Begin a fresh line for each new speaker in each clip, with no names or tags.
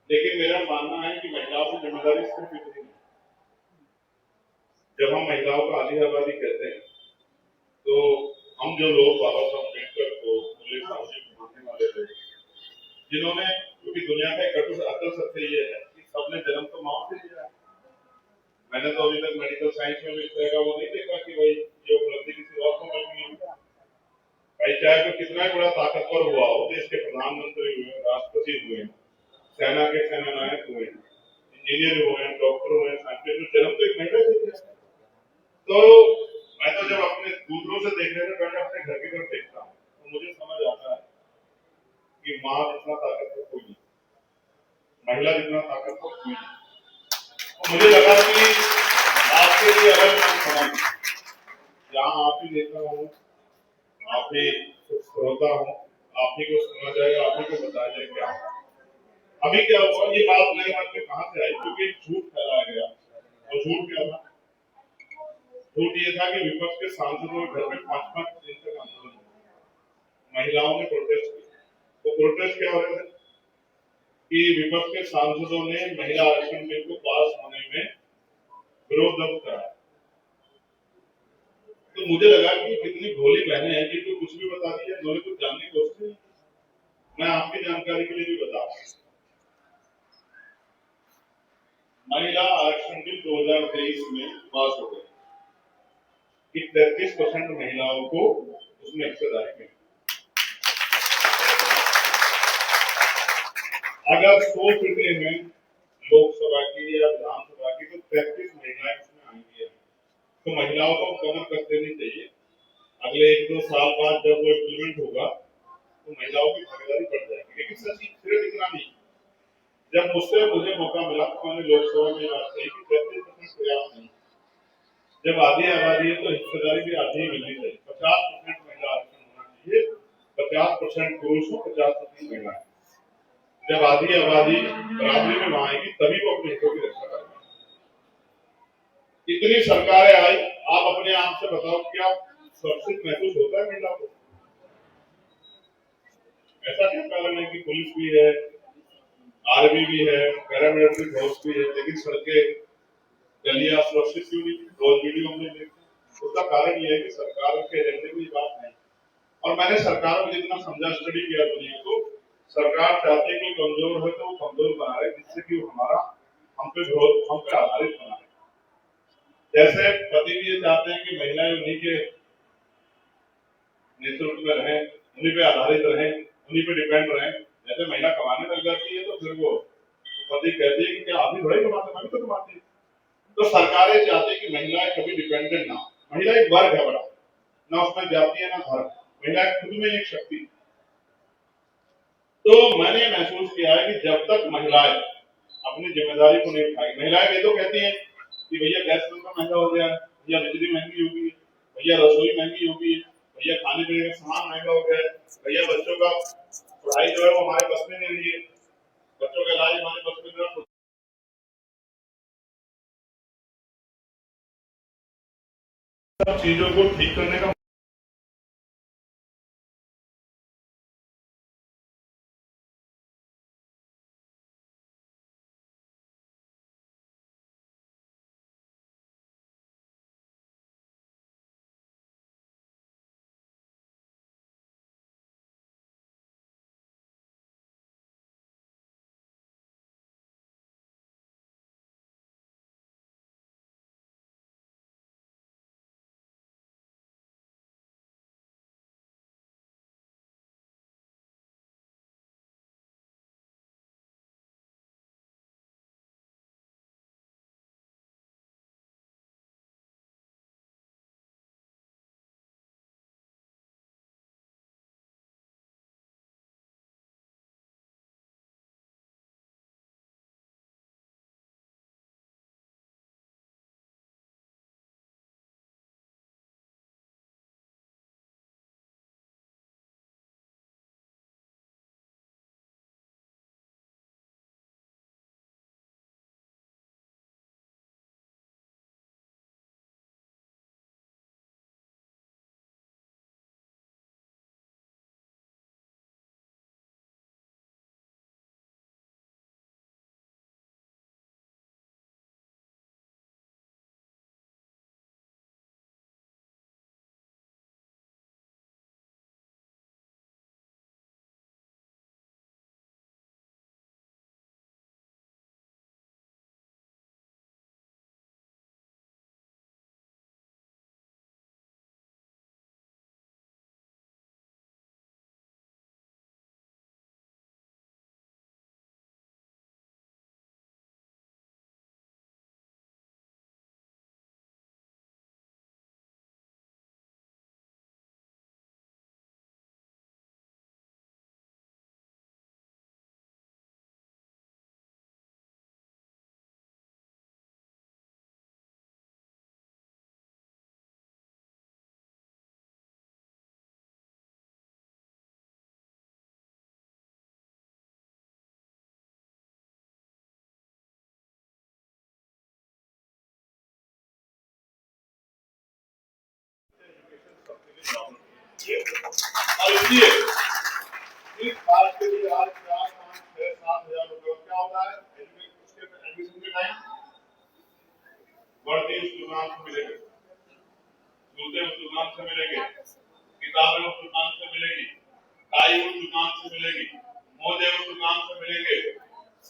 लेकिन मेरा मानना है कि महिलाओं की जिम्मेदारी सिर्फ इतनी है। जब हम महिलाओं को आधी आबादी कहते हैं तो हम जो लोग बाबा साहब अम्बेडकर को मूल्य सामाजिक मानने वाले लोग, जिन्होंने, क्योंकि दुनिया का एक अटल सत्य ये है कि सबने जन्म तो मां से लिया है। मैंने तो अभी तक मेडिकल साइंस में भी इस तरह का वो नहीं देखा कि भाई ये उपलब्धि किसी और को मिल गई है। भाई चाहे तो कितना बड़ा ताकतवर हुआ हो, देश के प्रधानमंत्री हुए, राष्ट्रपति हुए, सेना के सेनानायक हुए, इंजीनियर हुए, डॉक्टर हुए, साइंटिस्ट, जन्म तो एक महिला से लिया। तो मैं तो जब अपने दूसरों से देखने से पहले अपने घर की तरफ देखता हूँ तो मुझे समझ आता है कि माँ जितना ताकतवर कोई नहीं, महिला जितना ताकतवर कोई नहीं। तो मुझे लगा कि आपके लिए अलग मन बनाई, जहाँ आप ही देता हूँ, आप ही श्रोता हूँ, आप ही को सुना जाएगा, आप ही को बताया जाए क्या। अभी क्या हुआ, ये बात मेरे मन में कहाँ से आई, क्योंकि एक झूठ फैलाया गया। और झूठ क्या था? झूठ ये था कि विपक्ष के सांसदों के घर में 5-5 दिन तक आंदोलन हुआ, महिलाओं ने प्रोटेस्ट किया। तो प्रोटेस्ट क्या हो रहे थे कि विपक्ष के सांसदों ने महिला आरक्षण बिल को पास होने में विरोध दर्ज कराया। तो मुझे लगा कि कितनी भोली बहनें हैं कि तो कुछ भी बता दिया, इन्होंने कुछ जानने की कोशिश नहीं। मैं आपकी जानकारी के लिए भी बता रहा हूं, महिला आरक्षण बिल 2023 में पास हो गया कि 33% महिलाओं को उसमें हिस्सेदारी मिली। अगर 100 सीटें हैं लोकसभा की या विधानसभा की तो 33 महिलाएं उसमें आएंगी। तो महिलाओं को कमर कस देनी चाहिए। अगले 1-2 साल बाद जब वो इम्प्लीमेंट होगा तो महिलाओं की भागीदारी बढ़ जाएगी। लेकिन सच सिर्फ इतना नहीं, जब मुझे मौका मिला तो मैंने लोकसभा में बात कही कि 33% पर्याप्त नहीं, जब आधी आबादी है तो हिस्सेदारी भी आधी ही मिलनी चाहिए। 50% महिला आरक्षण होना चाहिए, 50% पुरुष हो, 50% महिला। जब आधी आबादी बराबरी में वहां आएगी तभी वो अपने हितों की रक्षा करेगा। इतनी सरकारें आई, आप अपने आप से बताओ क्या सुरक्षित महसूस होता है महिलाओं को? ऐसा क्या कारण है कि पुलिस भी है, आर्मी भी है, पैरामिलिट्री फोर्स भी है, लेकिन सड़कें गलियां सुरक्षित क्यों नहीं? रोज वीडियो हमने देखा। उसका कारण यह है कि सरकार के एजेंडे में बात नहीं। और मैंने सरकारों को जितना समझा, स्टडी किया दुनिया को, सरकार चाहती है कि कमजोर है तो वो कमजोर बना रहे, जिससे कि वो हमारा हम पे आधारित बना रहे। जैसे पति भी ये चाहते हैं कि महिलाएं उन्हीं के नेतृत्व में रहें, उन्हीं पे आधारित रहें, उन्हीं पे डिपेंड रहें। जैसे महिला कमाने लग जाती है तो फिर वो पति कहती है कि क्या आप ही थोड़े कमाते, मैं भी तो कमाती हूँ। तो सरकारें चाहती है कि महिलाएं कभी डिपेंडेंट ना हो। महिला एक वर्ग है बड़ा, ना उसमें जाति है ना धर्म, महिला खुद में एक शक्ति। तो मैंने महसूस किया है कि जब तक महिलाएं अपनी जिम्मेदारी को नहीं उठाएंगी, महिलाएं ये तो कहती है कि भैया गैस सिलेंडर महंगा हो गया है, भैया बिजली महंगी होगी, भैया रसोई महंगी होगी, भैया खाने पीने का सामान महंगा हो गया है, भैया बच्चों का पढ़ाई जो है वो हमारे बस में नहीं रही है, बच्चों का इलाज हमारे बस में नहीं। सब चीजों को ठीक करने का और इसलिए इस बात के लिए आज 4, 5, 6, 7 हजार रुपए क्या होता है उसके एडमिशन के टाइम वर्दी उस दुकान से मिलेगी, जूते उस दुकान से मिलेंगे, किताबें उस दुकान से मिलेगी, टाई उस दुकान से मिलेगी, मोजे उस दुकान से मिलेंगे,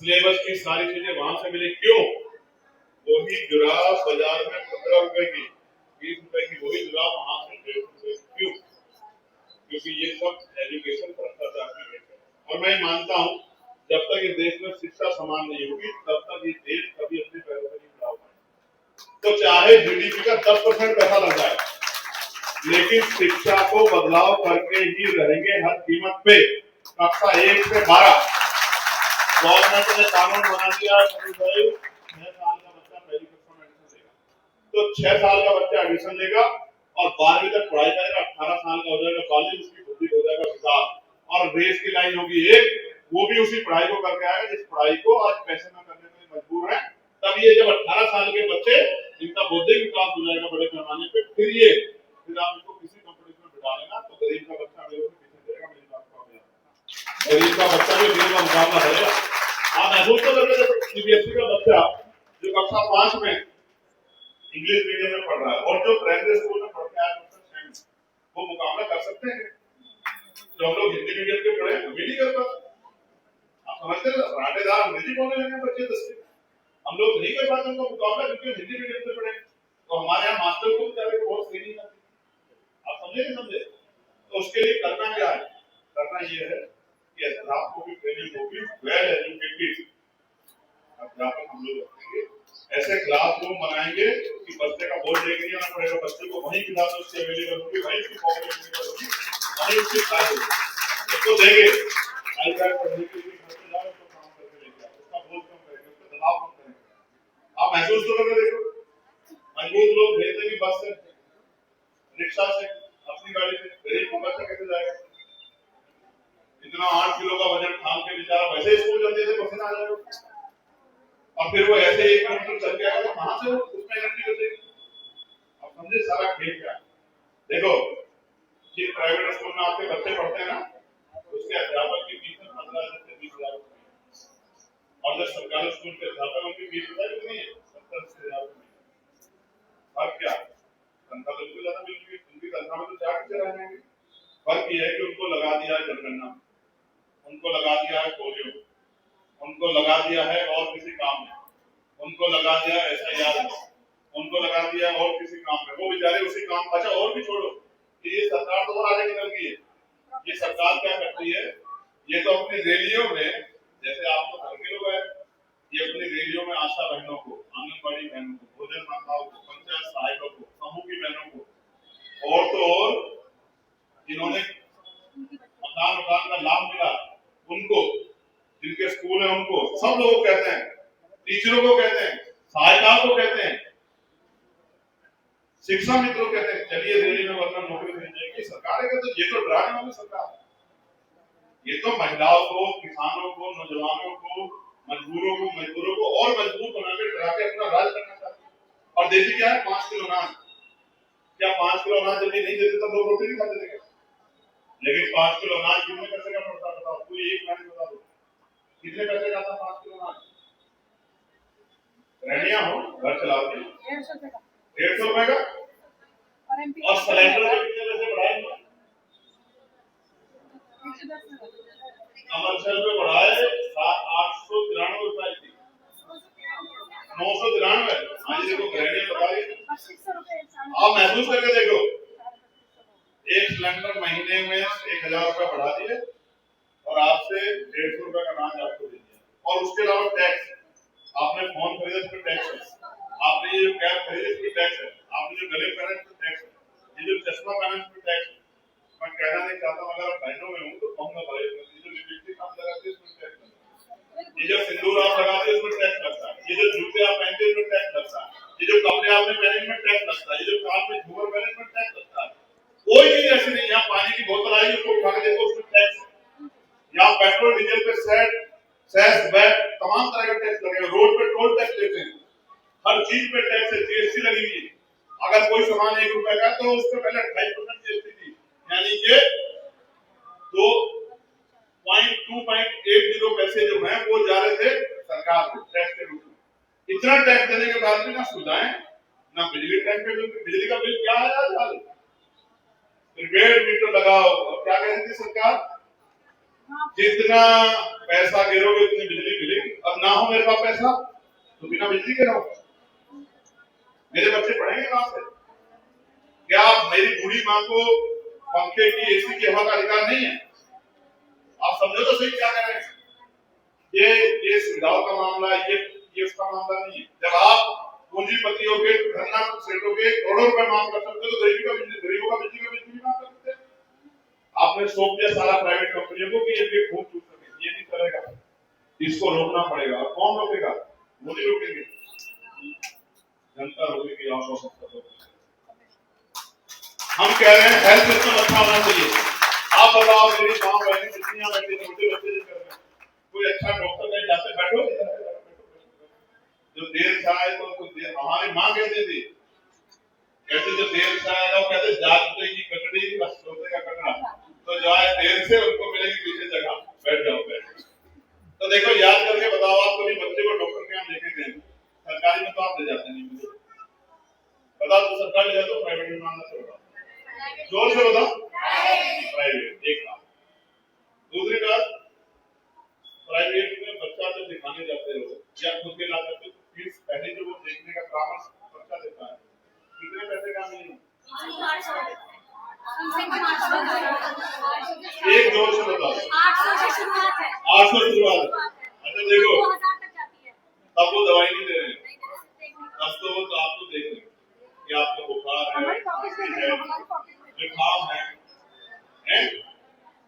सिलेबस की सारी चीजें वहां से मिलेगी। क्यों? वही जुराब बाजार में 15 रुपए की, 20 रुपए की वही जुराब वहां से 1.5 रुपए। क्यों? क्योंकि ये सब एजुकेशन भ्रष्टाचार की है। और मैं मानता हूं जब तक इस देश में शिक्षा समान नहीं होगी तब तक ये देश कभी अपने पैरों पर नहीं खड़ा हो पाएगा। तो चाहे जीडीपी का 10% पैसा लग जाए, लेकिन शिक्षा को बदलाव करके ही रहेंगे हर कीमत पे। कक्षा 1 से 12 गवर्नमेंट ने कानून बना दिया, 6 साल का बच्चा पहली कक्षा में एडमिशन लेगा, तो 6 साल का बच्चा एडमिशन लेगा और 12वीं तक पढ़ाई करेगा, 18 साल का हो जाएगा, 12वीं उसकी बुद्धि हो जाएगा विकास, और रेस की लाइन होगी एक, वो भी उसी पढ़ाई को करके आएगा जिस पढ़ाई को आज पैसे में करने में मजबूर है। तब ये जब 18 साल के बच्चे जिनका बौद्धिक विकास हो जाएगा बड़े पैमाने पे, फिर आप इसको किसी कंपटीशन में बिठा लेना तो गरीब का बच्चा मेरे से पीछे जाएगा। मेरी बात को गरीब का बच्चा भी गरीब का मुकाबला करेगा। आप महसूस तो करके देखो, सीबीएसई का बच्चा जो कक्षा 5 में इंग्लिश मीडियम में पढ़ रहा है और जो प्राइमरी स्कूल में पढ़ के आया वो मुकाबला कर सकते हैं? जो हम लोग हिंदी मीडियम के पढ़े हम भी नहीं कर पाते। आप समझते हैं राटेदार अंग्रेजी बोलने लगे बच्चे 10 के, हम लोग नहीं कर पाते उनका मुकाबला क्योंकि हिंदी मीडियम से पढ़े। तो हमारे यहाँ मास्टर को बेचारे को बहुत सही नहीं करते। आप समझे नहीं समझे? तो उसके लिए करना क्या है? करना ये है कि अध्यापक को भी ट्रेनिंग होगी, वेल एजुकेटेड अध्यापक हम लोग रखेंगे, ऐसे क्लासरूम बनाएंगे कि बच्चे का बोझ लेके नहीं आना पड़ेगा, बच्चे को वहीं किताबें उसकी अवेलेबल होगी, वहीं उसकी कॉपी अवेलेबल होगी, वहीं उसकी क्लास होगी। उसको देंगे आईपैड पढ़ने के लिए, घर पे जाओ उसको काम करके लेके आओ, उसका बोझ कम करेंगे, उसका दबाव कम करेंगे। आप महसूस तो करके देखो, मजबूत लोग भेजते कि बस से, रिक्शा से, अपनी गाड़ी से, गरीब को बच्चा कैसे जाएगा? इतना 8 किलो का वजन ठान के बेचारा वैसे स्कूल जाते थे, पसीना आ जाएगा, और फिर वो ऐसे 1 किलोमीटर चल के आएगा, कहां से वो उसमें एनर्जी बचेगी? आप समझे सारा खेल क्या? देखो जिस प्राइवेट स्कूल में आपके बच्चे पढ़ते हैं ना, उसके अध्यापक की फीस 15,000 से 20,000 रुपए, और जो सरकारी स्कूल के अध्यापक उनकी फीस कितनी है? 70,000 रुपए। फर्क क्या? तनख्वाह बिल्कुल ज्यादा मिलेगी, उनकी तनख्वाह में तो 4 टीचर आ जाएंगे। फर्क ये है कि उनको लगा दिया है जनगणना, उनको लगा दिया है पोलियो, उनको लगा दिया है और किसी काम में, उनको लगा दिया SIR में, उनको लगा दिया और किसी काम में, वो बेचारे उसी काम। अच्छा और भी छोड़ो कि ये सरकार तो और आगे निकल गई है। ये सरकार क्या करती है, ये तो अपनी रैलियों में, जैसे आप तो घर के लोग हैं, ये अपनी रैलियों में आशा बहनों को, आंगनबाड़ी बहनों को, भोजन माताओं को, पंचायत सहायकों को, समूह की बहनों को, और तो और जिन्होंने मकान का लाभ मिला उनको, जिनके स्कूल है उनको, सब लोगों को कहते हैं, टीचरों को कहते हैं, सहायिकाओं को कहते हैं, शिक्षा मित्रों कहते हैं, चलिए रैली में वरना नौकरी मिल जाएगी। सरकार है कहते ये तो डराने वाली सरकार, ये तो महिलाओं को, किसानों को, नौजवानों को, मजदूरों को और मजबूत बना के डरा के अपना राज करना चाहती है। और देती क्या है? 5 किलो अनाज। क्या 5 किलो अनाज जब नहीं देते तब लोग रोटी नहीं खाते थे? लेकिन 5 किलो अनाज कितने पैसे का पड़ता है बताओ? कोई एक महीने बता दो कितने पैसे का था 5 किलो अनाज? रहनिया हो घर चलाते 150 रुपए का, और सिलेंडर के कितने पैसे बढ़ाए? कमर्शियल पे बढ़ाए 893 रुपए थी, 993। आज देखो रहनिया बता रही है, आप महसूस करके देखो, एक सिलेंडर महीने में 1000 रुपए बढ़ा दिए और आपसे 150 रुपए का अनाज आपको दे दिया, और उसके अलावा टैक्स, आपने फोन खरीदा इस पर टैक्स है, आपने ये जो कैब खरीदी इस पर टैक्स है, आपने जो गले पहने इस पर टैक्स है, ये जो चश्मा पहना इस पर टैक्स है। मैं कहना नहीं चाहता, अगर आप बहनों में हूँ तो कहूंगा भाई, ये जो लिपस्टिक आप लगाते हैं इसमें टैक्स लगता है, ये जो सिंदूर आप लगाते हैं इसमें टैक्स लगता है, ये जो जूते आप पहनते हैं इसमें टैक्स लगता है, ये जो कपड़े आपने पहने इसमें टैक्स लगता है, ये जो कान में झूमर पहने इसमें टैक्स लगता है। कोई चीज ऐसी नहीं, यहाँ पानी की बोतल आई उसको उठा के देखो उसमें टैक्स, यहाँ पेट्रोल डीजल पे सेस वैट तमाम तरह के टैक्स लगे, रोड पे टोल टैक्स देते हैं, हर चीज पे टैक्स है, GST लगी हुई है। अगर कोई सामान 1 रुपए का तो उस पर पहले 28% GST थी, यानी कि 2.80 पैसे जो है वो जा रहे थे सरकार को टैक्स के रूप में। इतना टैक्स देने के बाद भी ना सुविधाएं, ना बिजली टैक्स पे बिजली का बिल क्या है आज, प्रीपेड मीटर लगाओ। और क्या कह रही थी सरकार, जितना पैसा गिरोगे उतनी बिजली मिलेगी। अब ना हो मेरे पास पैसा तो बिना बिजली के रहो, मेरे बच्चे पढ़ेंगे कहां से? क्या मेरी बूढ़ी माँ को पंखे की, एसी की हवा का अधिकार नहीं है? आप समझो तो सही क्या कर रहे हैं। ये सुविधाओं का मामला, ये उसका मामला नहीं है। जब आप पूंजीपति हो गए, धरना सेठ हो गए, करोड़ों रुपए मांग कर सकते तो गरीबों का बिजली नहीं मांग सकते। आपने सौंप दिया सारा प्राइवेट कंपनियों को कि ये खूब चूक सके, ये नहीं चलेगा, इसको रोकना पड़ेगा। और कौन रोकेगा? वो नहीं रोकेंगे, जनता रोकेगी। हम कह रहे हैं हेल्थ सिस्टम अच्छा होना चाहिए। आप बताओ, मेरी माँ बहनें कितनी बैठी, छोटे बच्चे कर रहे हैं, कोई अच्छा डॉक्टर नहीं जाते, बैठो जो देर से आए तो उनको देर, हमारी माँ कहती थी, कहते जो देर से आएगा वो कहते जागते की कटड़ी बस सोते का कटड़ा, तो जो आए देर से उनको मिलेगी पीछे जगह, बैठ जाओ बैठ। तो देखो याद करके बताओ, आप कभी बच्चे को डॉक्टर के यहाँ लेके गए? सरकारी में तो आप ले जाते नहीं, मुझे बताओ तो सरकारी ले जाते हो, प्राइवेट में मानना चाहिए? जोर से बताओ, प्राइवेट। एक बात। दूसरी बात, प्राइवेट में बच्चा जब दिखाने जाते हो या खुद के ला जाते हो, फीस पहले जो वो देखने का परामर्श बच्चा देता है, कितने पैसे का नहीं? एक जोर से बताओ। 800 से शुरुआत है। 800 शुरुआत है। अच्छा देखो, तब वो दवाई नहीं दे रहे, तब तो आप तो देख रहे कि आपको बुखार है, जुकाम है,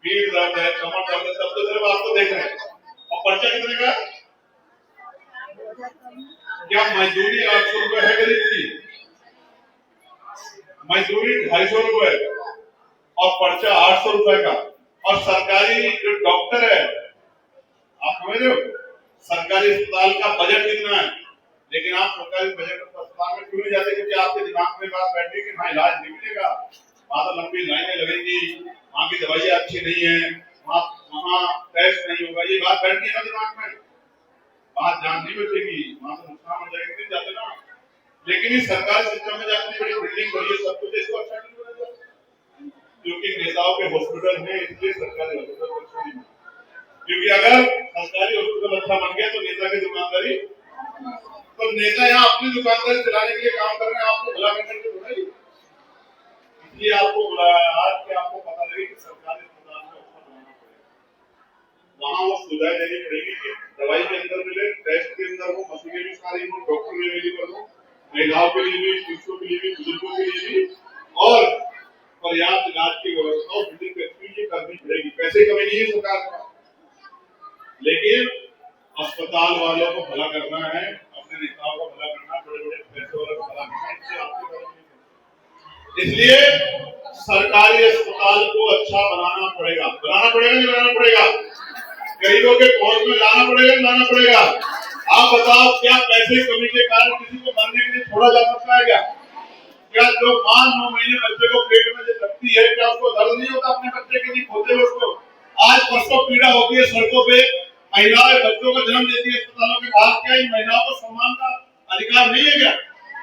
पीठ दर्द है, कमर दर्द है, तब तो सिर्फ आपको देख रहे हैं। और पर्चा कितने का? क्या मजदूरी 800 रुपए है गरीब की? मजदूरी 250 रुपए और पर्चा 800 रुपए का। और सरकारी जो डॉक्टर है, आप समझ रहे हो, सरकारी अस्पताल का बजट कितना है? लेकिन आप सरकारी बजट अस्पताल में क्यों नहीं जाते? क्योंकि आपके दिमाग में बात बैठी कि वहाँ इलाज नहीं मिलेगा, वहां तो लंबी लाइनें लगेंगी, वहां की दवाइयां अच्छी नहीं है, वहाँ टेस्ट नहीं होगा, ये बात बैठ गई ना दिमाग में, बात जान नहीं बचेगी, वहां तो नुकसान हो जाएगा, नहीं जाते ना। लेकिन इस सरकारी सिस्टम में जाकर बड़ी बिल्डिंग बनी है, सब कुछ, इसको अच्छा नहीं बना, क्योंकि नेताओं के हॉस्पिटल में, इसलिए सरकारी हॉस्पिटल अच्छा नहीं बना। क्योंकि अगर सरकारी हॉस्पिटल अच्छा बन गया तो नेता की दुकानदारी, तो नेता यहाँ अपनी दुकानदारी चलाने के लिए काम कर रहे हैं, आपको भला करने के लिए। इसलिए आपको बुलाया आज कि आपको पता लगे कि सरकारी अस्पताल में अच्छा बनाना पड़ेगा, वहाँ वो सुविधाएं देनी पड़ेगी कि दवाई के अंदर मिले, टेस्ट के अंदर हो, मशीनें भी सारी हो, डॉक्टर भी अवेलेबल हो, महिलाओं के लिए भी, पुरुषों के लिए भी, बुजुर्गों के लिए भी, और पर्याप्त इलाज की व्यवस्था करनी पड़ेगी। पैसे कमी नहीं है सरकार का, लेकिन अस्पताल वालों को भला करना है, अपने नेताओं को भला करना, बड़े बड़े पैसे वालों को भला करना। इसलिए सरकारी अस्पताल को अच्छा बनाना पड़ेगा, नहीं बनाना पड़ेगा, गरीबों के पहुंच में लाना पड़ेगा। आप बताओ, क्या पैसे कमी के कारण किसी को मरने के लिए छोड़ा जा सकता है क्या? जो मां 9 महीने बच्चे को पेट में रखती है, क्या उसको दर्द नहीं होता अपने बच्चे के लिए खोते हुए? उसको आज परसों पीड़ा होती है सड़कों पे, महिलाएं बच्चों को जन्म देती है अस्पतालों के बाहर। क्या इन महिलाओं को सम्मान का अधिकार नहीं है क्या?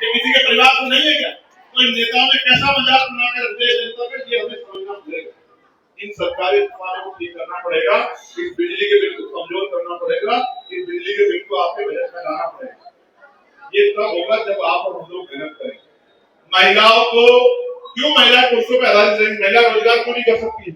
ये किसी के परिवार को नहीं है क्या? तो इन नेताओं ने कैसा मजाक बना के रख दिया जनता में, ये हमें समझना पड़ेगा। इन सरकारी अस्पतालों को ठीक करना पड़ेगा, इस बिजली के बिल को कमजोर करना पड़ेगा, इस बिजली के बिल को आपके बजट में लाना पड़ेगा। ये तब होगा जब आप और हम लोग मेहनत करेंगे। महिलाओं को क्यों महिला पुरुषों पर आधारित रहेंगी? महिला रोजगार क्यों नहीं कर सकती?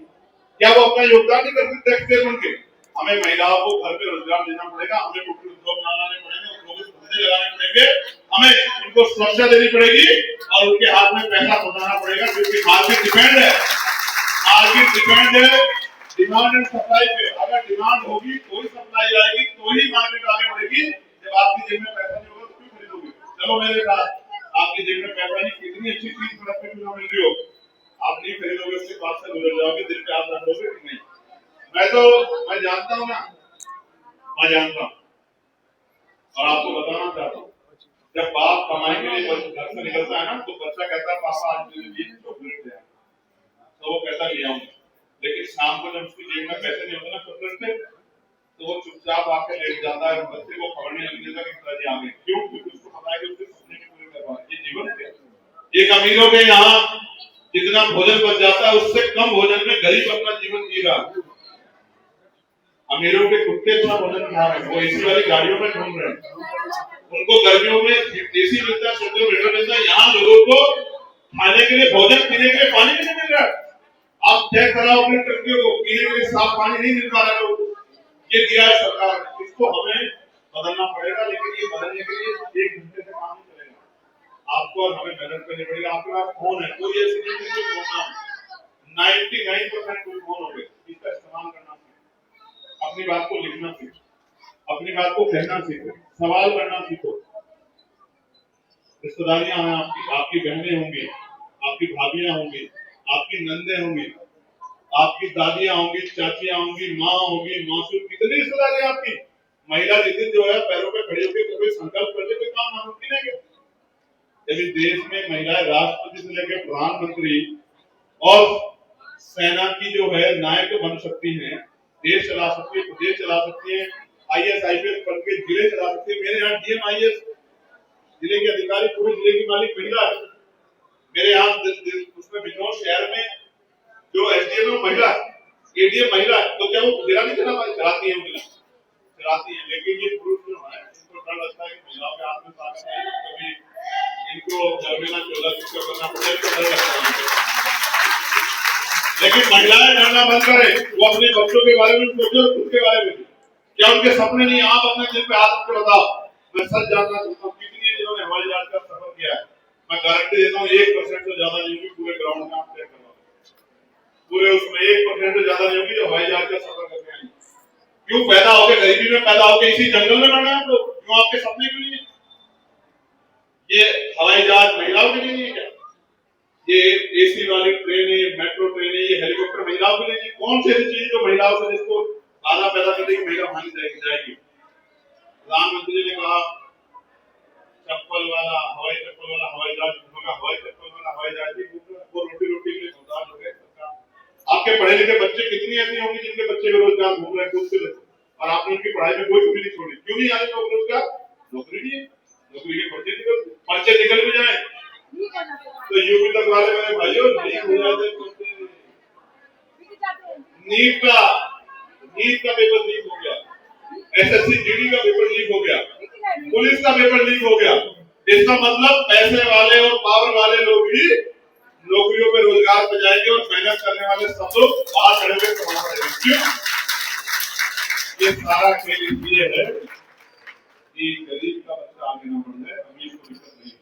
क्या वो अपना योगदान नहीं करती टैक्स पेयर बनके? हमें महिलाओं को घर पे रोजगार देना पड़ेगा, हमें कुटीर उद्योग लगाने पड़ेंगे, उद्योगों को धंधे लगाने पड़ेंगे, हमें उनको सुरक्षा देनी पड़ेगी और उनके हाथ में पैसा पहुंचाना पड़ेगा, क्योंकि मार्केट डिपेंड है, डिमांड एंड सप्लाई पे। अगर डिमांड होगी तो ही सप्लाई आएगी, तो ही मार्केट आगे बढ़ेगी। जब आपकी जेब में पैसा नहीं होगा तो क्यों खरीदोगे? चलो मेरे साथ, आपकी जेब में पैसा नहीं, कितनी अच्छी चीज प्रोडक्ट मिल रही हो, आप नहीं खरीदोगे, उसके बाद से गुजर जाओगे, दिल पे आप रखोगे कि नहीं? मैं जानता हूँ ना, मैं जानता हूँ और आपको बताना चाहता हूँ, जब बाप कमाई के लिए घर से निकलता है ना, तो बच्चा कहता है पापा आज मेरे लिए चॉकलेट दे। तो वो कहता ले आऊंगा, लेकिन शाम को जब उसकी जेब में पैसे नहीं होते ना चॉकलेट के, तो वो चुपचाप आके लेट जाता है, बच्चे को खबर नहीं लगने देता कि पिताजी आ गए। क्यों? क्योंकि उसको पता है कि उसके सपने के पूरे करवा। ये जीवन है। एक अमीरों के यहाँ जितना भोजन बच जाता है उससे कम भोजन में गरीब अपना जीवन जी रहा है। अमीरों के कुत्ते इतना भोजन खा रहे हैं, वो एसी वाली गाड़ियों में घूम रहे हैं, उनको गर्मियों में देसी मिलता है, सर्दियों में मीठा मिलता है। यहाँ लोगों को खाने के लिए भोजन, पीने के लिए पानी नहीं मिल रहा है। आप चेक कराओ अपने टंकियों को, पीने के लिए साफ पानी नहीं मिल पा रहा है। ये दिया है सरकार ने, इसको हमें बदलना पड़ेगा, लेकिन ये बदलने के लिए 1 घंटे से काम नहीं चलेगा। आपको और हमें मेहनत करनी पड़ेगी। आपके पास फोन है, कोई ऐसी नहीं है जो फोन ना हो। 99% कोई फोन हो गए, इसका इस्तेमाल करना सीखो, अपनी बात को लिखना सीखो, अपनी बात को कहना सीखो, सवाल करना सीखो। रिश्तेदारियां हैं आपकी, आपकी बहनें होंगी, आपकी भाभियां होंगी, आपकी नंदे होंगी, आपकी दादियां होंगी, चाचियां होंगी, माँ होंगी, मासूर, कितनी रिश्तेदारी आपकी। महिला जिस दिन जो है पैरों पे खड़ी होकर कोई संकल्प करके कोई काम नामुमकिन है। यदि देश में महिलाएं राष्ट्रपति से लेकर प्रधानमंत्री और सेना की जो है नायक बन सकती हैं, देश चला सकती है, प्रदेश चला सकती है, IAS IPS पढ़ के जिले चला सकती है। मेरे यहाँ DM IAS जिले के अधिकारी, पूरे जिले की मालिक महिला है। मेरे यहाँ उसमें बिजनौर शहर में जो SDM महिला, ADM महिला है, तो क्या वो जिला नहीं चलाती है? महिला चलाती है, लेकिन ये पुरुष जो है इनको डर लगता है कि महिलाओं के हाथ में ताकत है, कभी इनको घर में ना 14 करना पड़े, तो डर लगता है। लेकिन महिलाएं डरना बंद करें, वो अपने बच्चों के बारे में सोचो, खुद के बारे में। क्या उनके सपने नहीं? आप अपने दिल पे हाथ रख के बताओ। मैं सच जानना चाहता हूँ कितनी जिन्होंने हवाई जहाज का सफर किया है। मैं गारंटी देता हूँ 1% से ज्यादा नहीं होगी पूरे ग्राउंड में आप तय करवा, पूरे उसमें 1% से ज्यादा नहीं होगी जो हवाई जहाज का सफर करके आएंगे। क्यों पैदा हो गए गरीबी में, पैदा हो गए इसी जंगल में मरना है आपको? क्यों आपके सपने के लिए? ये हवाई जहाज महिलाओं के लिए नहीं है क्या? ये AC वाली ट्रेनें, मेट्रो ट्रेनें, ये हेलीकॉप्टर महिलाओं के लिए नहीं? कौन सी ऐसी चीज जो महिलाओं से जिसको बाधा पैदा करने की महिला मानी जाएगी? प्रधानमंत्री जी ने कहा चप्पल वाला हवाई जहाज होगा, हवाई चप्पल वाला हवाई जहाज वो रोटी रोटी के लिए मोहताज हो गए। आपके पढ़े लिखे बच्चे कितनी ऐसी होंगी जिनके बच्चे बेरोजगार घूम रहे हैं और आपने उनकी पढ़ाई में कोई कमी नहीं छोड़ी। क्यों नहीं आने लोग रोजगार? नौकरी नहीं है, नौकरी के पर्चे निकल भी जाए तो UP तक वाले मेरे भाइयों लीक हो जाते। नीट का पेपर लीक हो गया, SSC GD का पेपर लीक हो गया, पुलिस का पेपर लीक हो गया। इसका मतलब पैसे वाले और पावर वाले लोग ही नौकरियों पे रोजगार पे जाएंगे और मेहनत करने वाले सब लोग बाहर खड़े हुए कमा पड़ेंगे। क्यों? ये सारा खेल इसलिए है कि गरीब का बच्चा आगे ना बढ़ जाए, अमीर को दिक्कत नहीं।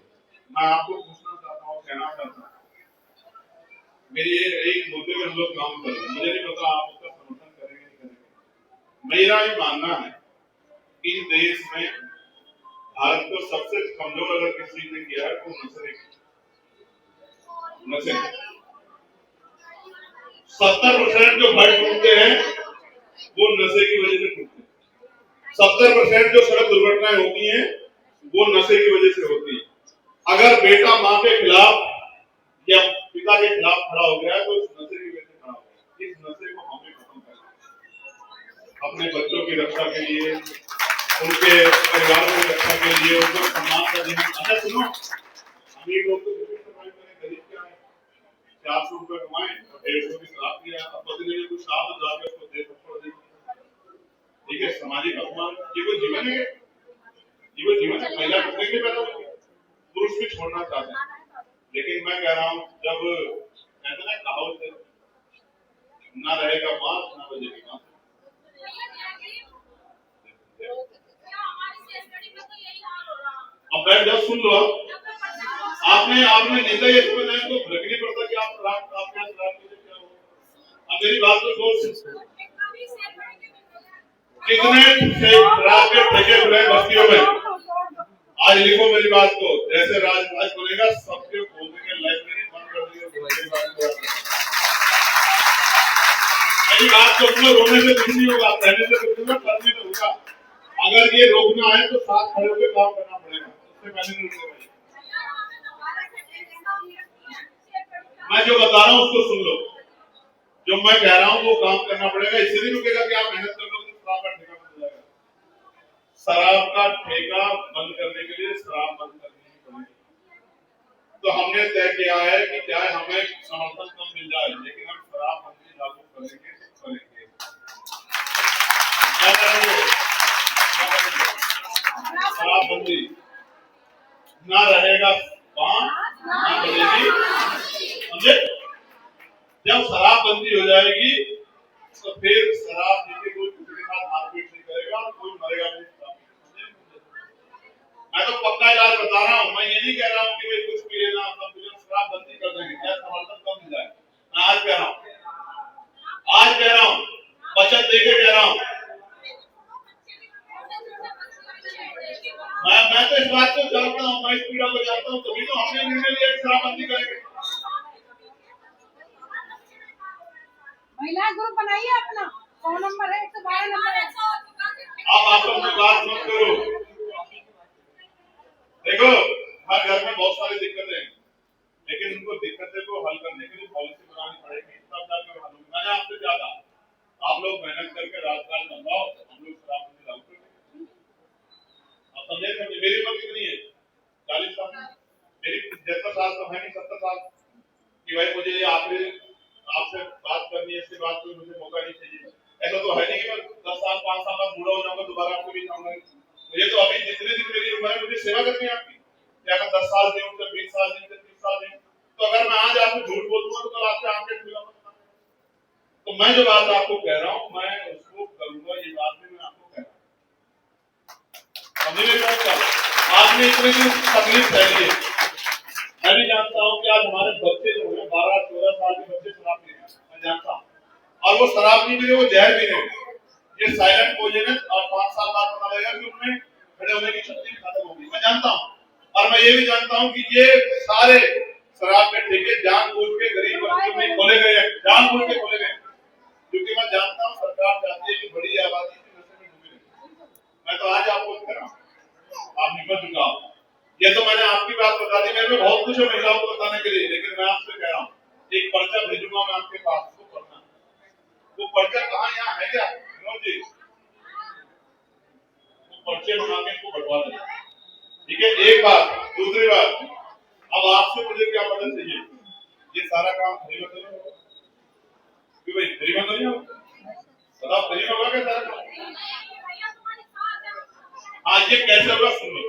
मैं आपको पूछना चाहता हूँ, कहना चाहता हूँ, मेरी एक मुद्दे में हम लोग काम कर रहे हैं, मुझे नहीं पता आप उसका समर्थन करेंगे नहीं करेंगे। मेरा ये मानना है कि देश में भारत को सबसे कमजोर अगर किसी ने किया है तो नशे 70% जो घर टूटते हैं वो नशे की वजह से टूटते हैं। 70% जो सड़क दुर्घटनाएं होती हैं वो नशे की वजह से होती है। अगर बेटा माँ के खिलाफ या पिता के खिलाफ खड़ा हो गया है तो इस नशे की वजह से खड़ा हो गया। इस नशे को हमें खत्म करना है, अपने बच्चों की रक्षा के लिए, उनके परिवारों की रक्षा के लिए, उनको सम्मान का देना। अच्छा सुनो, अमीर लोग तो गरीब क्या है, 400 रुपए कमाए और 150 की शराब पिया, अब पति ने कुछ शराब जाके उसको दे थप्पड़ दे। ठीक है, सामाजिक अपमान, ये कोई जीवन है? ये कोई जीवन है? महिला कितने के पैदा होगी, पुरुष भी छोड़ना चाहते हैं। लेकिन मैं कह रहा हूँ जब कहते ना कहावत है, ना रहेगा मांस ना बजेगी बांस। अब बैठ जाओ, सुन लो। आपने नेता ये समझना है तो फर्क नहीं पड़ता कि आप क्या हो। अब मेरी बात तो सोच, कितने से शराब के ठेके खुले बस्तियों में। आज लिखो मेरी बात को, जैसे राज बनेगा सबके बोलने के लाइब्रेरी बंद कर देंगे। मेरी बात को सुनो, रोने से कुछ नहीं होगा, कहने से कुछ नहीं होगा, करने से होगा। अगर ये रोकना है तो साथ खड़े होकर काम करना पड़ेगा, उससे पहले नहीं रुकेगा। मैं जो बता रहा हूँ उसको सुन लो। जो मैं कह रहा हूं वो काम करना पड़ेगा। इससे नहीं रुकेगा कि आप मेहनत कर लो तो शराब का ठेका बंद हो जाएगा। शराब का ठेका बंद करने के लिए शराब बंद करनी ही पड़ेगी। तो हमने तय किया है कि चाहे हमें समर्थन कम मिल जाए लेकिन हम शराब बंदी लागू करेंगे तो करेंगे। शराब बंदी ना रहेगा बांध ना बनेगी। समझे? जब शराब बंदी हो जाएगी तो फिर शराब पीके कोई किसी के साथ मारपीट नहीं करेगा और कोई मरेगा नहीं। मैं तो पक्का इलाज बता रहा हूँ। मैं ये नहीं कह रहा हूँ कि भाई कुछ भी लेना मतलब तुझे शराब बंदी कर देंगे क्या समर्थन कम मिल जाए। मैं आज कह रहा हूँ बचत देके कह रहा हूँ। मैं तो इस बात को जानता हूँ, मैं इस पीड़ा को जानता हूँ, तभी तो हमने निर्णय लिया कि शराब बंदी करेंगे।
महिला ग्रुप बनाइए अपना, 100 नंबर है, 112 नंबर है।
आप आपस में बात मत करो। देखो हर घर में बहुत सारी दिक्कतें हैं लेकिन उनको दिक्कतें को हल करने के लिए पॉलिसी बनानी पड़ेगी तब जाकर हल होगी। मैंने आपसे क्या कहा, आप लोग मेहनत करके राजकाज बनवाओ, हम लोग शराब बंदी लागू करेंगे। आप समझे? मेरी उम्र कितनी है? 40 साल। मेरी 75 साल तो है नहीं, 70 साल कि भाई मुझे ये आखिरी आपसे बात करनी है, इसके बाद कोई मुझे मौका नहीं चाहिए। ऐसा तो है नहीं कि मैं 10 साल 5 साल बाद बूढ़ा हो जाऊंगा दोबारा आपके बीच आऊंगा। मुझे तो अभी जितने दिन मेरी उम्र है मुझे सेवा करनी है आपकी। क्या मैं 10 साल दूं, 20 साल दूं, 30 साल दूं? तो अगर मैं आज आपको झूठ बोलूंगा तो कल आपसे आंखें खुला। तो मैं जो बात आपको कह रहा हूं मैं उसको करूंगा। ये बात भी मैं आपको कह रहा हूं। समझ मेरी बात का? आपने इतने दिन तकलीफ सहली है। मैं भी जानता हूं कि आज हमारे बच्चे जो हैं 12-14 साल के बच्चे शराब पी रहे हैं। मैं जानता हूं। और वो शराब नहीं पी रहे, वो जहर पी रहे हैं। ये साइलेंट पॉइजन है और 5 साल बाद पता लगेगा कि उनमें खड़े होने की शक्ति खत्म हो गई। मैं जानता हूं। और मैं ये भी जानता हूं कि ये सारे शराब के ठेके जानबूझ के गरीब बच्चों में खोले गए हैं, जानबूझ के खोले गए हैं। क्योंकि मैं जानता हूं सरकार चाहती है कि बड़ी आबादी की नशे में डूबी रहे। मैं तो आज आपको कह रहा हूं, आप निकल चुका हो। ये तो मैंने आपकी बात बता दी, मेरे में बहुत कुछ है महिलाओं को बताने के लिए, लेकिन मैं आपसे कह रहा हूँ एक पर्चा भेजूंगा मैं आपके पास, उसको पढ़ना। वो पर्चा कहाँ यहाँ है क्या विनोद जी? वो पर्चे बना के इसको बंटवा दें। ठीक है, एक बात। दूसरी बात, अब आपसे मुझे क्या मदद चाहिए? ये सारा काम फ्री में नहीं होगा क्यों भाई? फ्री में नहीं होगा, बताओ फ्री में होगा क्या सारा काम? हाँ, ये कैसे होगा सुन लो।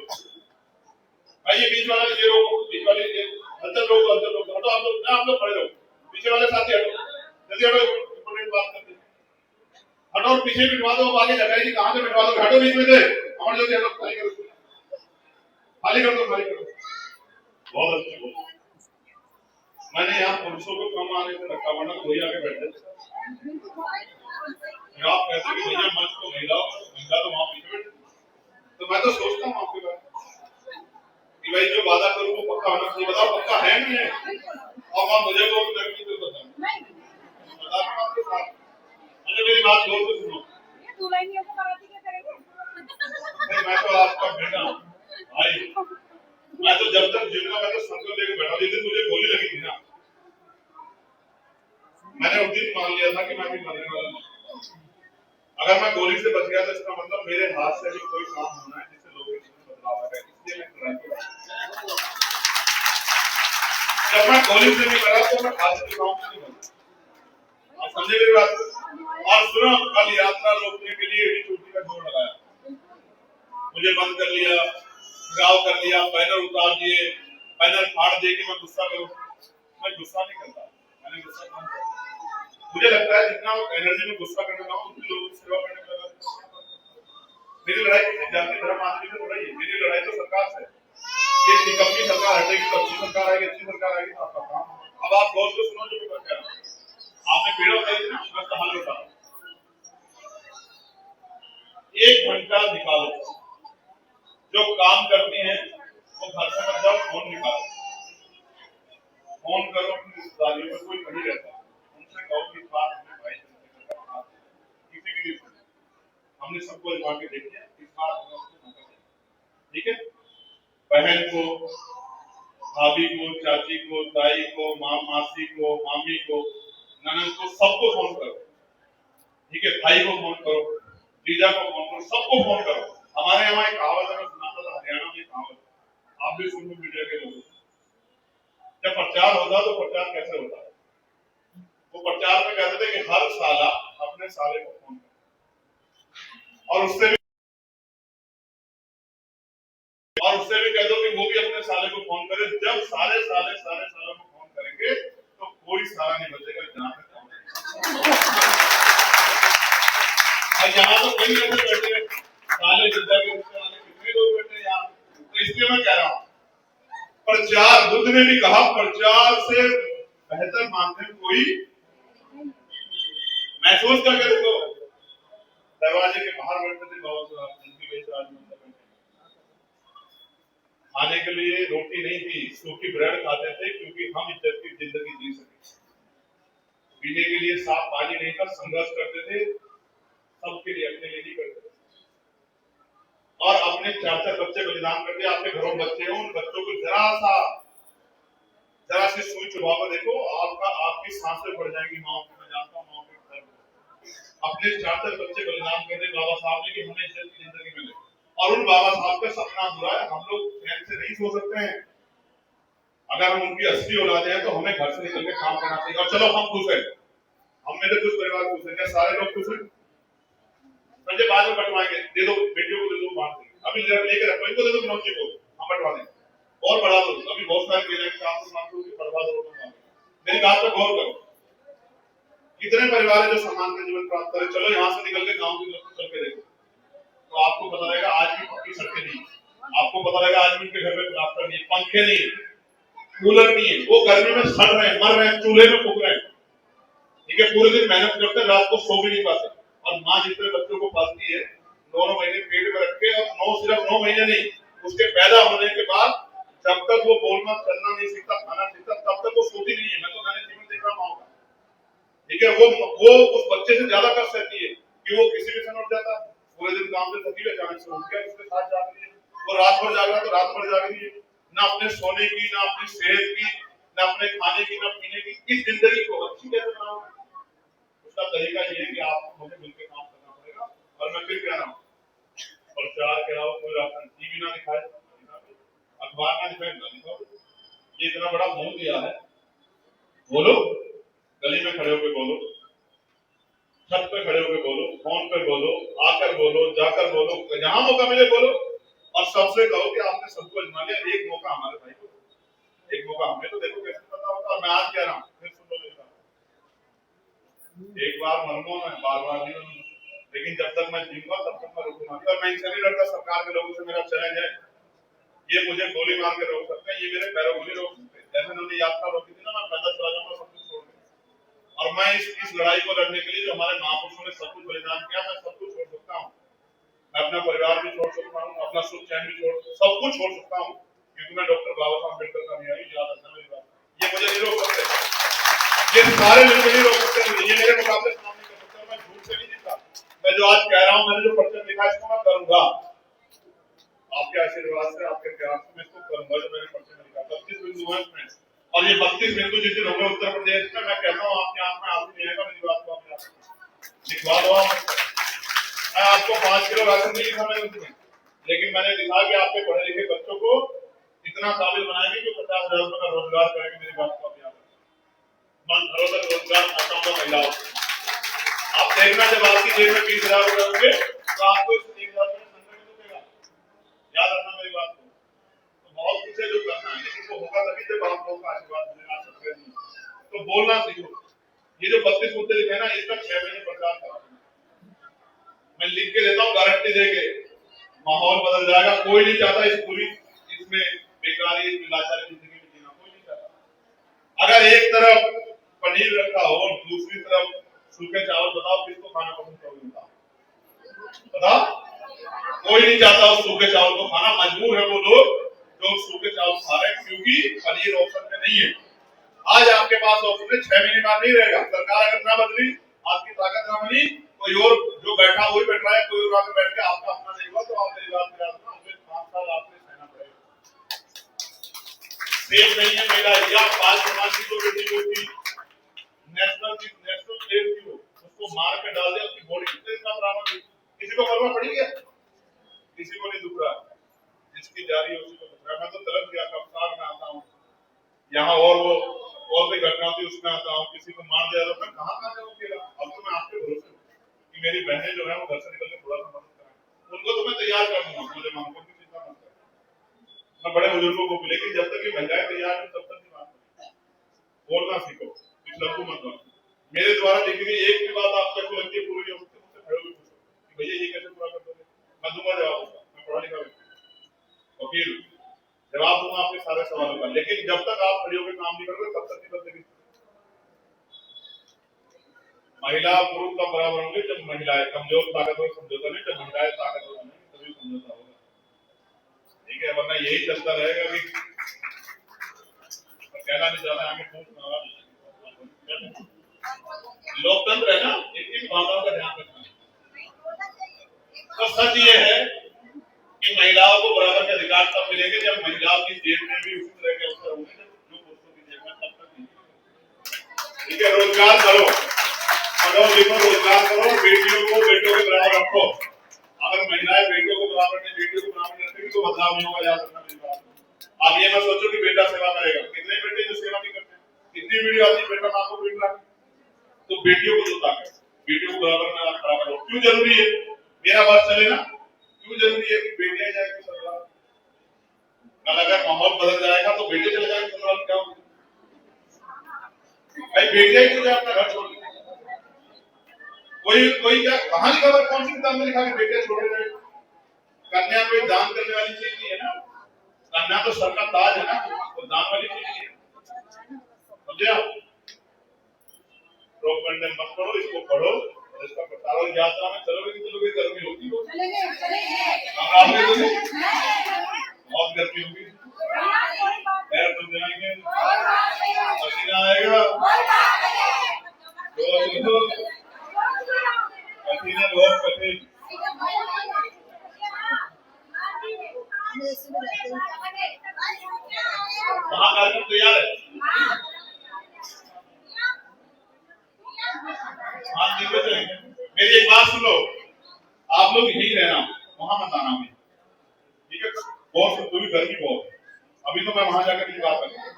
ये बीच वाला ये रोको, बीच वाले ये अंदर रोको, अंदर रोको, हटो आप लोग खड़े रहो। पीछे वाले साथी हटो, जल्दी हटो, इंपॉर्टेंट बात करते हैं। हटो और पीछे बिठवा दो, आगे जगह जी कहां से बिठवा दो? हटो बीच में से, हमारे जल्दी हटो, खाली करो, खाली कर दो, खाली कर दो। बहुत अच्छा। मैंने यहाँ पुरुषों को कम आने से रखा, वरना कोई आगे बैठ जाए। आप कहते कि भैया मंच को महिला तो वहां पीछे बैठे। तो मैं तो सोचता हूँ आपके बारे में कि भाई जो वादा करूँ वो पक्का होना चाहिए। बताओ पक्का है नहीं है? और आप मुझे वो लड़की को बताओ, बता दूं आपके साथ। अच्छा मेरी बात गौर से सुनो। नहीं, मैं तो आपका बेटा हूँ भाई। मैं तो जब तक जिंदा मैं तो संकल्प लेके बैठा। जिस दिन मुझे गोली लगी थी ना, मैंने उस दिन मान लिया था कि मैं भी मरने वाला हूँ। अगर मैं गोली से बच गया तो इसका मतलब मेरे हाथ से भी कोई काम होना है जिससे लोगों के जीवन बदलाव आएगा। इसलिए मैं ट्राई कर रहा हूँ। जब मैं गोली से नहीं मरा तो मैं हाथ से काम नहीं बना। आप समझे मेरी बात? और सुनो, कल यात्रा रोकने के लिए एडी चोटी का जोर लगाया, मुझे बंद कर लिया, घिराव कर लिया, बैनर उतार दिए, बैनर फाड़ दिए कि मैं गुस्सा करूं। मैं गुस्सा नहीं करता, मैंने गुस्सा कम किया। मुझे लगता है जितना एनर्जी में गुस्सा करने लगा उतनी लोगों की सेवा करने लगा। मेरी लड़ाई किसी जाति धर्म आदमी से थोड़ी है, मेरी लड़ाई तो सरकार से। ये निकम्मी सरकार हटेगी तो अच्छी सरकार आएगी, अच्छी सरकार आएगी तो आपका काम। अब आप गौर से सुनो जो मैं कह रहा हूं। आपने पीड़ा बताई थी ना, मैं कहानी बता रहा हूं। 1 घंटा निकालो, जो काम करती हैं वो घर से मत जाओ, फोन निकालो, फोन करो अपनी रिश्तेदारियों में, कोई नहीं रहता, उनसे कहो कि बात हमने भाई किसी भी रिश्ते में हमने सबको जमा के देख लिया, इस बार हमें उसको मौका दें। ठीक है? बहन को, भाभी को, चाची को, ताई को, मासी को, मामी को, ननद को, सबको फोन करो, ठीक है, भाई को फोन करो, जीजा को फोन करो, सबको फोन करो। हमारे यहाँ एक कहावत है, सुनाता था, हरियाणा में कहावत, आप भी सुन लो मीडिया के लोग। जब प्रचार होता तो प्रचार कैसे होता है? वो प्रचार में कहते थे कि हर साला अपने साले को फोन करे और उससे भी कह दो कि वो भी अपने साले को फोन करे। जब सारे सालों को फोन करेंगे तो कोई साला नहीं बचेगा जहां तक और यहाँ तो कई ऐसे बैठे हैं साले जिंदा के रिश्ते वाले, कितने लोग बैठे हैं यहाँ। तो इसलिए मैं कह रहा हूँ, प्रचार, बुद्ध ने भी कहा प्रचार से बेहतर माध्यम कोई महसूस करके देखो। दरवाजे के बाहर बैठते थे बहुत खाने के लिए रोटी नहीं थी, सूखी ब्रेड खाते थे क्योंकि हम इज्जत की जिंदगी जी सके। पीने के लिए साफ पानी नहीं था, संघर्ष करते थे, सबके लिए, अपने लिए नहीं करते थे। और अपने 4 बच्चे बलिदान करके, आपके घरों में बच्चे हो, उन बच्चों को जरा सी सुई चुभा कर देखो, आपकी सांसें बढ़ जाएंगी माओ की। मैं जानता हूँ माओ के अपने 4 बच्चे बलिदान कर दे बाबा साहब ने कि हमें इज्जत की जिंदगी मिले, और उन बाबा साहब का सपना अधूरा है। हम लोग चैन से नहीं सो सकते हैं। अगर हम उनकी असली औलादे हैं तो हमें घर से निकल के काम करना चाहिए। और चलो हम खुश हैं, हम में से कुछ परिवार खुश है, क्या सारे लोग खुश हैं? संजय बाद में बंटवाएंगे, दे दो बेटियों को, दे दो, बांट देंगे, अभी लेकर रखो, इनको दे दो, नौकरी को हम बंटवा देंगे और बढ़ा दो। अभी बहुत सारे दे देंगे, 400-500 की बढ़वा दो। मेरी बात पर गौर करो, कितने परिवार है जो सम्मान का जीवन प्राप्त करे। चलो यहाँ से निकल के गाँव की तरफ चल के देखो तो आपको पता लगेगा आज भी पक्की सड़कें नहीं, आपको पता लगेगा आज भी उनके घर में प्लास्टर नहीं, पंखे नहीं, कूलर नहीं है, वो गर्मी में सड़ रहे हैं, मर रहे हैं, चूल्हे में फूक रहे हैं, ठीक है, पूरे दिन मेहनत करते हैं, रात को सो भी नहीं पाते। और माँ जितने बच्चों को पालती है 9 महीने पेट में रख के, और सिर्फ 9 महीने नहीं, उसके पैदा होने के बाद जब तक वो बोलना चलना नहीं सीखता, खाना सीखता, तब तक वो सोती नहीं है। मैं तो मैंने जीवन देख रहा हूँ, ठीक है, वो उस बच्चे से ज्यादा कष्ट सहती है कि वो किसी भी समय उठ जाता है, पूरे दिन काम से थकी हुई, अचानक से उठ गया, उसके साथ जाग रही है, वो रात भर जाग रहा तो रात भर जाग रही है, ना अपने सोने की, ना अपनी सेहत की, ना अपने खाने की, ना पीने की। इस जिंदगी को अच्छी कैसे बनाओगे? उसका तरीका ये है कि आपको मुझे मिलकर काम करना पड़ेगा। और मैं फिर कह रहा हूँ, प्रचार के अलावा कोई रास्ता, टीवी ना दिखाए, अखबार ना दिखाए, ये इतना बड़ा मुंह दिया है, बोलो, गली में खड़े होकर बोलो, छत पे खड़े होकर बोलो, फोन पे बोलो, आकर बोलो, जाकर बोलो, जहां मौका मिले बोलो, और सबसे कहो कि आपने सबको आजमा लिया, एक मौका हमारे भाई को, एक मौका हमें तो देखो कैसे पता होता। और मैं आज कह रहा हूँ, फिर सुन लो मेरी बात, एक बार मरूंगा मैं, बार-बार नहीं मरूंगा, लेकिन जब तक मैं जीऊंगा तब तक मैं रुकूंगा नहीं। और मैं इनसे नहीं लड़ता, सरकार के लोगों से मेरा चैलेंज है, ये मुझे गोली मार के रोक सकते हैं, ये मेरे पैरों को नहीं रोक सकते। जैसे उन्होंने यात्रा रोकी थी ना, मैं पैदल चला जाऊंगा सब कुछ छोड़ के। और मैं इस लड़ाई को लड़ने के लिए जो हमारे महापुरुषों ने सब कुछ बलिदान किया, मैं सब कुछ छोड़ सकता हूँ। मैं अपना परिवार भी छोड़ सकता हूँ, अपना सुख चैन भी सब कुछ छोड़ सकता हूँ, क्योंकि मैं डॉक्टर बाबा साहब अम्बेडकर का अनुयायी, याद रखना मेरी बात, ये मुझे नहीं रोक सकते, ये सारे मिलकर नहीं रोक सकते, ये मेरे मुकाबले काम नहीं कर सकते। मैं झूठ से नहीं जीता, मैं जो आज कह रहा हूँ, मैंने जो पर्चा लिखा इसको मैं करूंगा, आपके आशीर्वाद से, आपके प्यार से मैं इसको करूंगा। जो मैंने पर्चा लिखा 32 बिंदु है इसमें, और ये 32 बिंदु जिस दिन होंगे उत्तर प्रदेश में, मैं कहता हूँ आपके आंख में आंसू नहीं आएगा, मेरी बात को आप लिखवा दो। मैं आपको 5 किलो राशन नहीं लिखा मैंने उसमें, लेकिन मैंने लिखा कि आपके पढ़े लिखे बच्चों को इतना काबिल बनाएंगे कि 50,000 रुपए का रोजगार करेंगे। मेरी बात को आप याद रखें, मैं घरों तक रोजगार पहुंचाऊंगा महिलाओं को। आप देखना, जब आपकी जेब में 20,000 रुपए होंगे तो आपको इस 1,000 रुपए संकट में दुखेगा, याद रखना मेरी बात को। तो बहुत कुछ है जो करना है, लेकिन वो होगा तभी जब आप लोगों का आशीर्वाद मिलेगा, सकते नहीं। तो बोलना सीखो। ये जो 32 मुद्दे लिखे हैं ना, इसका 6 महीने प्रचार करा, मैं लिख के देता हूँ, गारंटी देके माहौल बदल जाएगा। कोई नहीं चाहता इस पूरी, इसमें बेकारी, लाचारी जिंदगी में जीना, कोई नहीं चाहता। अगर एक तरफ पनीर रखा हो और दूसरी तरफ सूखे चावल, बताओ किसको खाना पसंद करोगे? बताओ, कोई नहीं चाहता उस सूखे चावल को खाना, मजबूर है वो लोग जो सूखे चावल खा रहे हैं, क्योंकि पनीर ऑप्शन में नहीं है। आज आपके पास ऑप्शन है, 6 महीने बाद नहीं रहेगा। सरकार अगर ना बदली, आपकी ताकत ना बनी, कोई और जो बैठा वही बैठ रहा है, कोई और आकर बैठ के आपका अपना नहीं हुआ, तो आप मेरी बात में याद रखना, मुझे 5 साल आपसे सहना पड़ेगा। सेफ नहीं है मेरा एरिया, 5 समाज की जो बेटी होती, नेशनल की उसको मार के डाल दिया, उसकी बॉडी कितने दिन बाद बराबर हुई? किसी को परवाह पड़ी क्या? किसी को नहीं दुख रहा, जिसकी जारी है उसी को दुख रहा है। मैं तो तरफ गया, कप्तान में आता हूँ यहाँ, और भी घटना होती उसमें आता हूँ, किसी को मार दिया तो मैं कहाँ जाऊँ अकेला। अब तो मैं आपके भरोसे कि मेरी बहनें जो है वो घर से निकल के थोड़ा सा मदद करें, उनको तो मैं तैयार कर दूंगा, मुझे मांगो की चिंता मत करें। मैं बड़े बुजुर्गों को, लेकिन जब तक ये महिलाएं तैयार है तब तक की बात नहीं। बोलना सीखो, कुछ लघु मत बनो। मेरे द्वारा लिखी गई एक भी बात आपको ऐसी लगती है पूरी हो सकती है, मुझसे खड़े होकर पूछो कि भैया ये कैसे पूरा कर दोगे, मैं दूंगा जवाब उसका। मैं पढ़ा लिखा व्यक्ति वकील, जवाब दूंगा आपके सारे सवालों का। लेकिन जब तक आप खड़े होकर काम नहीं करोगे तब तक नहीं बदलेगी। महिला पुरुष का बराबर होंगे जब महिलाएं कमजोर ताकतवर समझौता नहीं, जब महिलाएं ताकतवर होंगी तभी समझौता होगा, ठीक है? वरना यही चलता रहेगा कि कहना नहीं चाहता आगे लोकतंत्र है ना, इन भावनाओं का ध्यान रखना। तो सच ये है कि महिलाओं को बराबर के अधिकार तब मिलेंगे जब महिलाओं की जेब में भी उसी तरह के अवसर होंगे जो पुरुषों की जेब में तब तक नहीं। ठीक है, रोजगार करो, पढ़ो लिखो, रोजगार करो, बेटियों को बेटों के बराबर रखो। अगर महिलाएं बेटियों को बराबर नहीं, बेटियों को बराबर रखेंगी तो बदलाव नहीं होगा। याद रखना मेरी बात। आप ये मत सोचो कि बेटा सेवा करेगा, कितने बेटे जो सेवा नहीं करते, कितनी वीडियो आती है बेटा मां को पीट रहा है। तो बेटियों को जो ताकत, बेटियों को बराबर में खड़ा करो। क्यों जरूरी है? मेरा बात चले ना, क्यों जरूरी है कि बेटियां जाएंगी ससुराल? कल अगर माहौल बदल जाएगा तो बेटे चले जाएंगे ससुराल, क्या होगा भाई? बेटियां ही तो जाए अपना घर छोड़ के। कोई क्या कहां लिखा हुआ, कौन सी किताब में लिखा कि बेटियां छोड़ के जाए? कन्या कोई दान करने वाली चीज नहीं है ना, कन्या तो सर का ताज है ना, तो दान वाली चीज नहीं है, समझे आप? प्रोपेगेंडा मत पढ़ो, इसको पढ़ो और इसका प्रचार। और यात्रा में चलोगे कि चलोगे, गर्मी होगी, बहुत गर्मी होगी, पैर तो जाएंगे, पसीना आएगा, पसीने बहुत कठिन। वहाँ कार्यक्रम तैयार है, हाँ ठीक है। मेरी एक बात सुनो, आप लोग यही रहना, वहां मत आना, ठीक है? बहुत पूरी गर्मी बहुत है, अभी तो मैं वहां जाकर की बात करूंगा।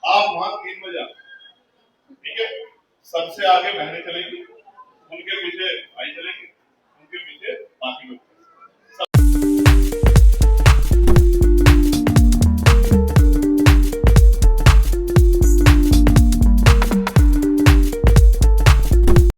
आप वहां 3 बजे, ठीक है? सबसे आगे बहनें चलेंगी, उनके पीछे भाई चलेंगे, उनके पीछे बाकी लोग।